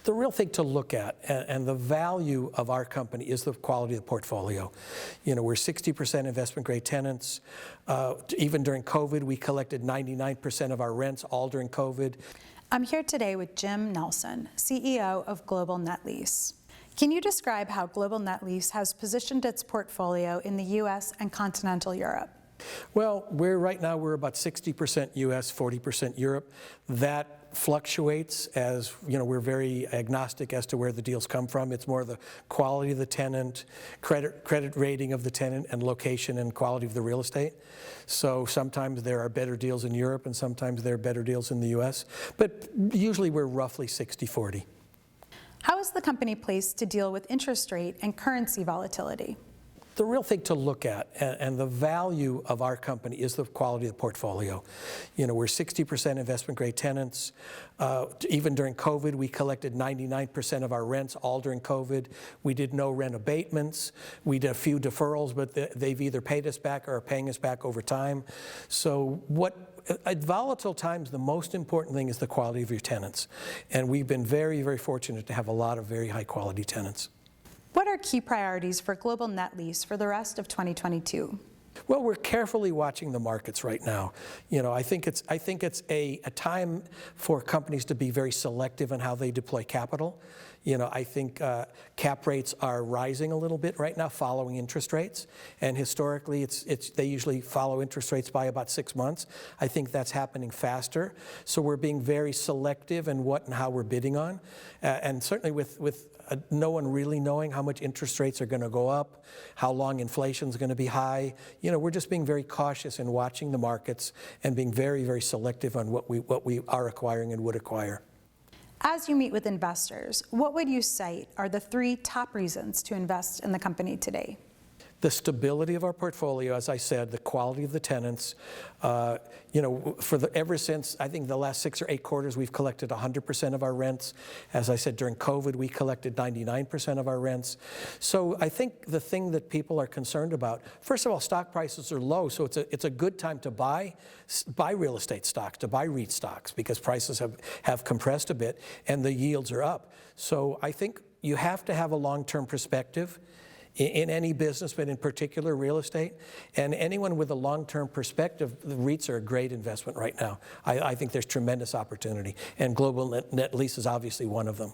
The real thing to look at, and the value of our company, is the quality of the portfolio. You know, we're 60% investment grade tenants. Even during COVID, we collected 99% of our rents, all during COVID. I'm here today with Jim Nelson, CEO of Global Net Lease. Can you describe how Global Net Lease has positioned its portfolio in the US and continental Europe? Well, right now we're about 60% US, 40% Europe. That fluctuates as, you know, we're very agnostic as to where the deals come from. It's more the quality of the tenant, credit rating of the tenant, and location and quality of the real estate. So sometimes there are better deals in Europe and sometimes there are better deals in the US, but usually we're roughly 60-40. How is the company placed to deal with interest rate and currency volatility? The real thing to look at, and the value of our company, is the quality of the portfolio. You know, we're 60% investment grade tenants. Even during COVID, we collected 99% of our rents, all during COVID. We did no rent abatements. We did a few deferrals, but they've either paid us back or are paying us back over time. So at volatile times, the most important thing is the quality of your tenants. And we've been very, very fortunate to have a lot of very high quality tenants. What are key priorities for Global Net Lease for the rest of 2022? Well, we're carefully watching the markets right now. You know, I think it's a time for companies to be very selective in how they deploy capital. You know, I think cap rates are rising a little bit right now, following interest rates. And historically, they usually follow interest rates by about 6 months. I think that's happening faster. So we're being very selective in what and how we're bidding on. And certainly with no one really knowing how much interest rates are going to go up, how long inflation is going to be high. You know, we're just being very cautious in watching the markets and being very, very selective on what we are acquiring and would acquire. As you meet with investors, what would you cite are the 3 top reasons to invest in the company today? The stability of our portfolio, as I said, the quality of the tenants. You know, ever since, I think, the last 6 or 8 quarters, we've collected 100% of our rents. As I said, during COVID, we collected 99% of our rents. So I think the thing that people are concerned about, first of all, stock prices are low, so it's a good time to buy real estate stocks, to buy REIT stocks, because prices have compressed a bit and the yields are up. So I think you have to have a long-term perspective in any business, but in particular real estate. And anyone with a long-term perspective, the REITs are a great investment right now. I think there's tremendous opportunity, and Global Net Lease is obviously one of them.